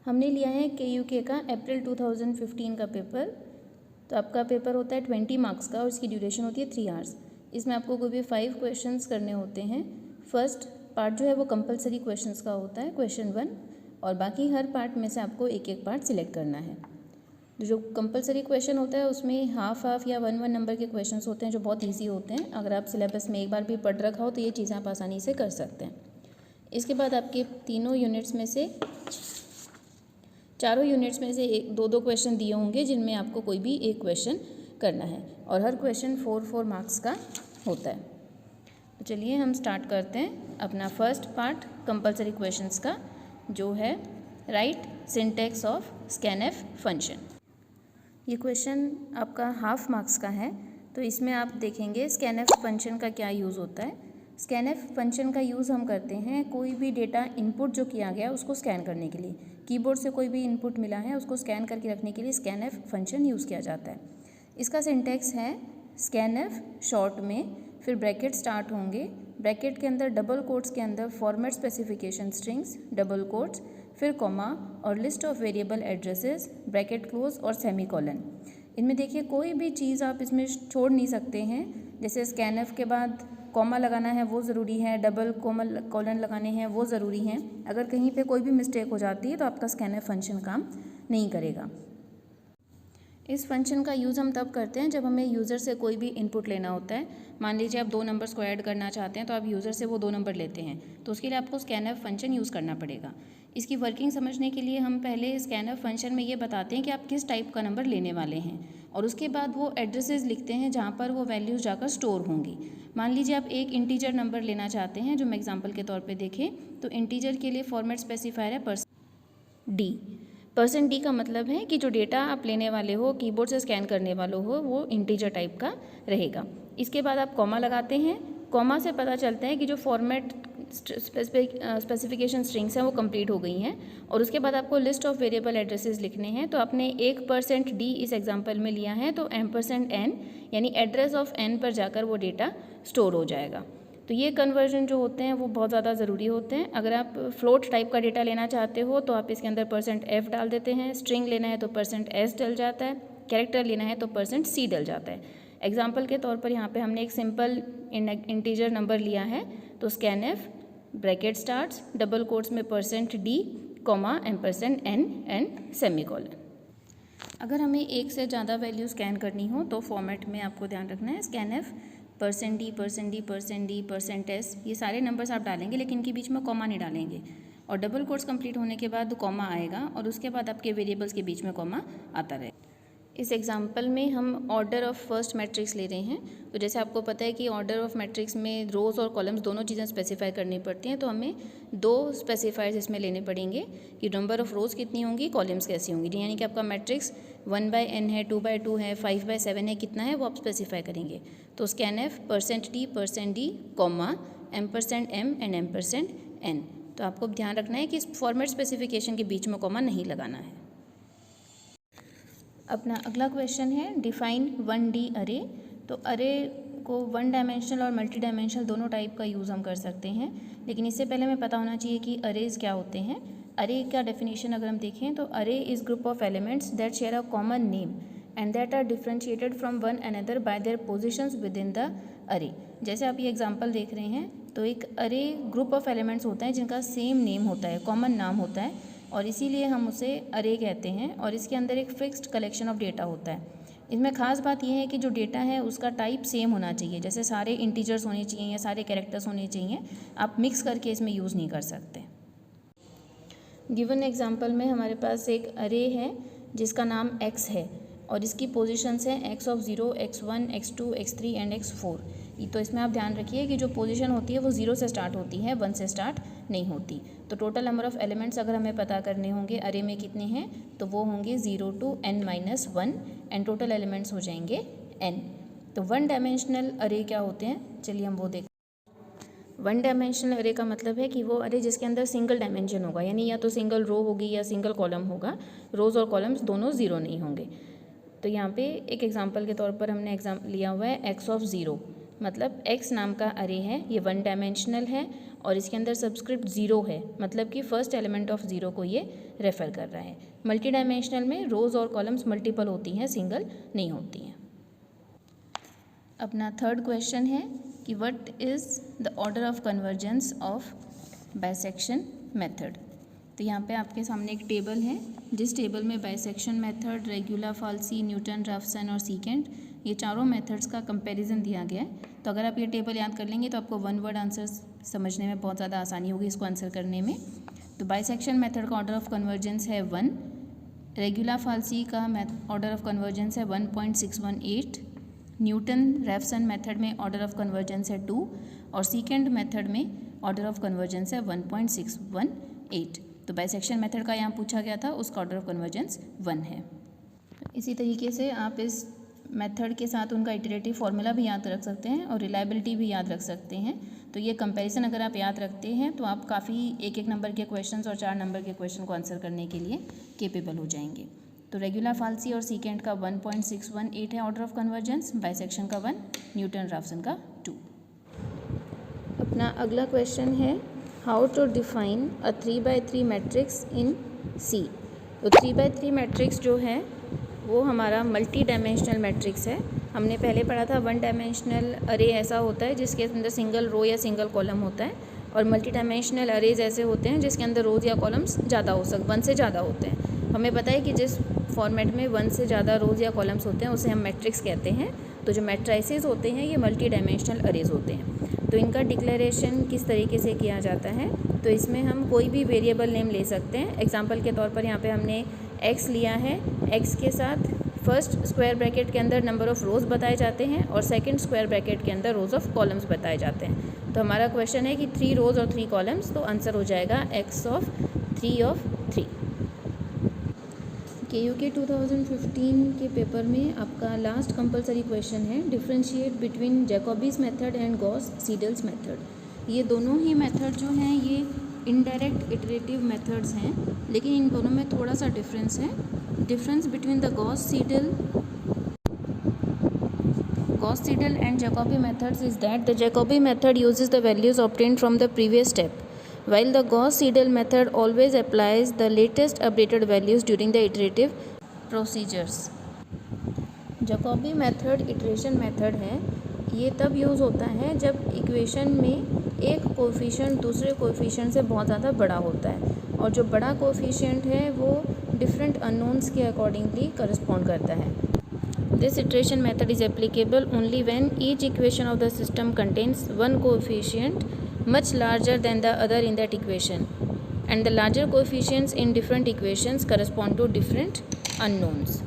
हमने लिया है KUK का अप्रैल 2015 का पेपर। तो आपका पेपर होता है 20 मार्क्स का और इसकी ड्यूरेशन होती है 3 आवर्स। इसमें आपको कोई भी 5 क्वेश्चंस करने होते हैं। फर्स्ट पार्ट जो है वो कंपलसरी क्वेश्चंस का होता है, क्वेश्चन 1, और बाकी हर पार्ट में से आपको एक एक पार्ट सिलेक्ट करना है। जो कंपलसरी क्वेश्चन होता है उसमें हाफ या 1 नंबर के क्वेश्चंस होते हैं जो बहुत ईजी होते हैं। अगर आप सिलेबस में एक बार भी पढ़ रखा हो तो ये चीज़ें आप आसानी से कर सकते हैं। इसके बाद आपके चारों यूनिट्स में से 2-2 क्वेश्चन दिए होंगे जिनमें आपको कोई भी एक क्वेश्चन करना है और हर क्वेश्चन 4 मार्क्स का होता है। तो चलिए हम स्टार्ट करते हैं अपना फर्स्ट पार्ट कंपलसरी क्वेश्चंस का, जो है right syntax of scanf function. ये क्वेश्चन आपका हाफ मार्क्स का है। तो इसमें आप देखेंगे स्कैनएफ फंक्शन का क्या यूज़ होता है। स्कैनएफ फंक्शन का यूज़ हम करते हैं कोई भी डेटा इनपुट जो किया गया उसको स्कैन करने के लिए। कीबोर्ड से कोई भी इनपुट मिला है उसको स्कैन करके रखने के लिए स्कैनएफ फंक्शन यूज़ किया जाता है। इसका सिंटैक्स है स्कैनएफ शॉर्ट में, फिर ब्रैकेट स्टार्ट होंगे, ब्रैकेट के अंदर डबल कोट्स के अंदर format specification strings, double quotes, फिर कॉमा और list of variable addresses, bracket close और सेमीकोलन। इनमें देखिए कोई भी चीज़ आप इसमें छोड़ नहीं सकते हैं। जैसे स्कैनएफ के बाद कॉमा लगाना है वो ज़रूरी है, डबल कोलन लगाने हैं वो ज़रूरी हैं। अगर कहीं पे कोई भी मिस्टेक हो जाती है तो आपका स्कैनएफ फंक्शन काम नहीं करेगा। इस फंक्शन का यूज़ हम तब करते हैं जब हमें यूज़र से कोई भी इनपुट लेना होता है। मान लीजिए आप 2 नंबर्स को ऐड करना चाहते हैं तो आप यूज़र से वो 2 नंबर लेते हैं, तो उसके लिए आपको स्कैनएफ फंक्शन यूज़ करना पड़ेगा। इसकी वर्किंग समझने के लिए हम पहले स्कैनएफ फंक्शन में ये बताते हैं कि आप किस टाइप का नंबर लेने वाले हैं और उसके बाद वो एड्रेसेस लिखते हैं जहाँ पर वो वैल्यूज़ जाकर स्टोर होंगी। मान लीजिए आप एक इंटीजर नंबर लेना चाहते हैं, जो हम एग्जाम्पल के तौर पर देखें तो इंटीजर के लिए फॉर्मेट स्पेसिफायर है %d का मतलब है कि जो डेटा आप लेने वाले हो, कीबोर्ड से स्कैन करने वाले हो, वो इंटीजर टाइप का रहेगा। इसके बाद आप कॉमा लगाते हैं। कॉमा से पता चलता है कि जो फॉर्मेट स्पेसिफिकेशन स्ट्रिंग्स हैं वो कंप्लीट हो गई हैं और उसके बाद आपको लिस्ट ऑफ वेरिएबल एड्रेसेस लिखने हैं। तो आपने 1% इस एग्जांपल में लिया है तो %n यानी एड्रेस ऑफ n पर जाकर वो डेटा स्टोर हो जाएगा। तो ये कन्वर्जन जो होते हैं वो बहुत ज़्यादा ज़रूरी होते हैं। अगर आप फ्लोट टाइप का डेटा लेना चाहते हो तो आप इसके अंदर %f डाल देते हैं, स्ट्रिंग लेना है तो %s डल जाता है, कैरेक्टर लेना है तो %c डल जाता है। एग्जाम्पल के तौर पर यहाँ पे हमने एक सिंपल इंटीजर नंबर लिया है तो scanf bracket starts double quotes में %d, comma %n and semicolon. अगर हमें एक से ज़्यादा वैल्यू स्कैन करनी हो तो फॉर्मेट में आपको ध्यान रखना है स्कैनएफ %d, %s, ये सारे नंबर्स आप डालेंगे लेकिन इनके बीच में कॉमा नहीं डालेंगे और डबल कोट्स कंप्लीट होने के बाद कॉमा आएगा और उसके बाद आपके वेरिएबल्स के बीच में कॉमा आता रहेगा। इस एग्जाम्पल में हम ऑर्डर ऑफ फर्स्ट मैट्रिक्स ले रहे हैं। तो जैसे आपको पता है कि ऑर्डर ऑफ मैट्रिक्स में रोज़ और कॉलम्स दोनों चीज़ें स्पेसिफाई करनी पड़ती हैं, तो हमें 2 स्पेसिफायर्स इसमें लेने पड़ेंगे कि नंबर ऑफ़ रोज़ कितनी होंगी, कॉलम्स कैसी होंगी। यानी कि आपका मैट्रिक्स 1/n है, 2/2 है, 5/7 है, कितना है वो आप स्पेसिफाई करेंगे। तो scanf %d, comma %m and %n। तो आपको ध्यान रखना है कि इस फॉर्मेट स्पेसिफिकेशन के बीच में कॉमा नहीं लगाना है। अपना अगला क्वेश्चन है डिफाइन 1D अरे। तो अरे को 1 डायमेंशनल और मल्टी डायमेंशनल दोनों टाइप का यूज़ हम कर सकते हैं, लेकिन इससे पहले हमें पता होना चाहिए कि अरेज क्या होते हैं। अरे का डेफिनेशन अगर हम देखें तो array is group of elements that share a common name and that are differentiated from one another by their positions within the array. जैसे आप ये एग्जाम्पल देख रहे हैं तो एक अरे ग्रुप ऑफ एलिमेंट्स होता है जिनका सेम नेम होता है, कॉमन नाम होता है और इसीलिए हम उसे अरे कहते हैं और इसके अंदर एक फिक्स्ड कलेक्शन ऑफ डेटा होता है। इसमें खास बात यह है कि जो डेटा है उसका टाइप सेम होना चाहिए, जैसे सारे इंटीजर्स होने चाहिए या सारे कैरेक्टर्स होने चाहिए। आप मिक्स करके इसमें यूज़ नहीं कर सकते। गिवन एग्जांपल में हमारे पास एक अरे है जिसका नाम x है और इसकी पोजीशंस हैं x(0), x1, x2, x3 and x4। तो इसमें आप ध्यान रखिए कि जो पोजीशन होती है वो 0 से स्टार्ट होती है, 1 से स्टार्ट नहीं होती। तो टोटल नंबर ऑफ़ एलिमेंट्स अगर हमें पता करने होंगे अरे में कितने हैं तो वो होंगे 0 to n-1 and total elements हो जाएंगे n। तो 1 डायमेंशनल अरे क्या होते हैं, चलिए हम वो देखते हैं। 1 डायमेंशनल अरे का मतलब है कि वो अरे जिसके अंदर सिंगल डायमेंशन होगा, यानी या तो सिंगल रो होगी या सिंगल कॉलम होगा, रोज़ और कॉलम्स दोनों 0 नहीं होंगे। तो यहाँ पे एक एग्जांपल के तौर पर हमने लिया हुआ है x(0), मतलब x नाम का अरे है, ये 1 डायमेंशनल है और इसके अंदर सबस्क्रिप्ट 0 है, मतलब कि फर्स्ट एलिमेंट ऑफ 0 को ये रेफ़र कर रहा है। मल्टी डायमेंशनल में रोज़ और कॉलम्स मल्टीपल होती हैं, सिंगल नहीं होती हैं। अपना थर्ड क्वेश्चन है कि what is the order of convergence of bisection method. तो यहाँ पे आपके सामने एक टेबल है, जिस टेबल में बाइसेक्शन मेथड, रेगुला, फाल्सी, न्यूटन, राफसन और सीकेंट, ये चारों मेथड्स का कंपैरिजन दिया गया है। तो अगर आप ये टेबल याद कर लेंगे तो आपको वन वर्ड आंसर समझने में बहुत ज़्यादा आसानी होगी इसको आंसर करने में। तो बाइसेक्शन मेथड का ऑर्डर ऑफ कन्वर्जेंस है 1, रेगुला फाल्सी का ऑर्डर ऑफ कन्वर्जेंस है 1.618, न्यूटन रैफसन मेथड में ऑर्डर ऑफ कन्वर्जेंस है 2 और सीकेंट मेथड में ऑर्डर ऑफ कन्वर्जेंस है 1.618। तो बाइसेक्शन मेथड का यहाँ पूछा गया था, उसका ऑर्डर ऑफ कन्वर्जेंस 1 है। इसी तरीके से आप इस मेथड के साथ उनका इटरेटिव फार्मूला भी याद रख सकते हैं और रिलायबिलिटी भी याद रख सकते हैं। तो ये कंपैरिजन अगर आप याद रखते हैं तो आप काफ़ी एक नंबर के क्वेश्चंस और 4 नंबर के क्वेश्चन को आंसर करने के लिए केपेबल हो जाएंगे। तो रेगुलर फाल्सी और सीकेंट का 1.618 है ऑर्डर ऑफ कन्वर्जेंस, बाइसेक्शन का 1, न्यूटन राफसन का 2। अपना अगला क्वेश्चन है how to define a 3x3 matrix in C. तो 3x3 मैट्रिक्स जो है वो हमारा मल्टी डायमेंशनल मैट्रिक्स है। हमने पहले पढ़ा था 1 डायमेंशनल अरे ऐसा होता है जिसके अंदर सिंगल रो या सिंगल कॉलम होता है, और मल्टी डायमेंशनल अरेज ऐसे होते हैं जिसके अंदर रोज या कॉलम्स ज़्यादा 1 से ज़्यादा होते हैं। हमें पता है कि जिस फॉर्मेट में 1 से ज़्यादा रोज या कॉलम्स होते हैं उसे हम मैट्रिक्स कहते हैं। तो जो मैट्राइसेस होते हैं ये मल्टी डायमेंशनल अरेज होते हैं। तो इनका डिक्लेरेशन किस तरीके से किया जाता है, तो इसमें हम कोई भी वेरिएबल नेम ले सकते हैं। एग्जांपल के तौर पर यहाँ पे हमने x लिया है, x के साथ फर्स्ट स्क्वायर ब्रैकेट के अंदर नंबर ऑफ़ रोज़ बताए जाते हैं और सेकंड स्क्वायर ब्रैकेट के अंदर रोज़ ऑफ कॉलम्स बताए जाते हैं। तो हमारा क्वेश्चन है कि 3 रोज़ और 3 कॉलम्स, तो आंसर हो जाएगा x ऑफ 3 ऑफ 3। KUK 2015 के पेपर में आपका लास्ट कंपलसरी क्वेश्चन है differentiate between Jacobi's method and Gauss Seidel's method. ये दोनों ही मेथड जो हैं ये इनडायरेक्ट इटरेटिव मेथड्स हैं, लेकिन इन दोनों में थोड़ा सा डिफरेंस है। Difference between the Gauss Seidel and Jacobi methods is that the Jacobi method uses the values obtained from the previous step, while the Gauss-Seidel method always applies the latest updated values during the iterative procedures. Jacobi method iteration method है, ये तब use होता है जब equation में एक coefficient दूसरे coefficient से बहुत ज़्यादा बड़ा होता है, और जो बड़ा कोफिशिएंट है वो डिफरेंट अननोन्स के अकॉर्डिंगली करस्पॉन्ड करता है। This iteration method is applicable only when each equation of the system contains one coefficient much larger than the other in that equation, and the larger coefficients in different equations correspond to different unknowns.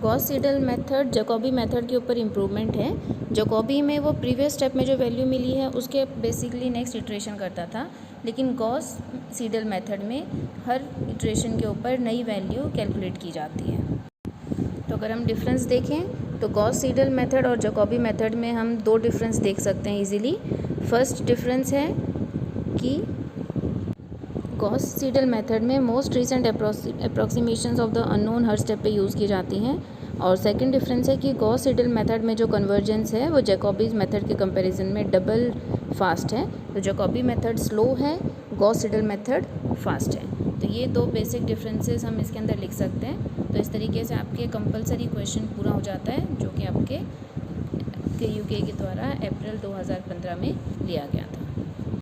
Gauss Seidel method Jacobi method के ऊपर improvement है। Jacobi में वो previous step में जो value मिली है उसके basically next iteration करता था, लेकिन गॉस सीडल मेथड में हर इटरेशन के ऊपर नई वैल्यू कैलकुलेट की जाती है। तो अगर हम डिफरेंस देखें तो गॉस सीडल मेथड और जैकोबी मेथड में हम 2 डिफरेंस देख सकते हैं इजीली। फर्स्ट डिफरेंस है कि गॉस सीडल मेथड में most recent approximations of the unknown her step पे यूज़ की जाती हैं, और सेकंड डिफरेंस है कि गॉस सीडल मेथड में जो कन्वर्जेंस है वो जैकोबीज मेथड के कंपैरिजन में डबल फास्ट है। तो जैकोबी मेथड स्लो है, गॉस सीडल मेथड फास्ट है। तो ये 2 बेसिक डिफरेंसेस हम इसके अंदर लिख सकते हैं। तो इस तरीके से आपके कंपलसरी क्वेश्चन पूरा हो जाता है, जो कि आपके KUK के द्वारा अप्रैल 2015 में लिया गया था।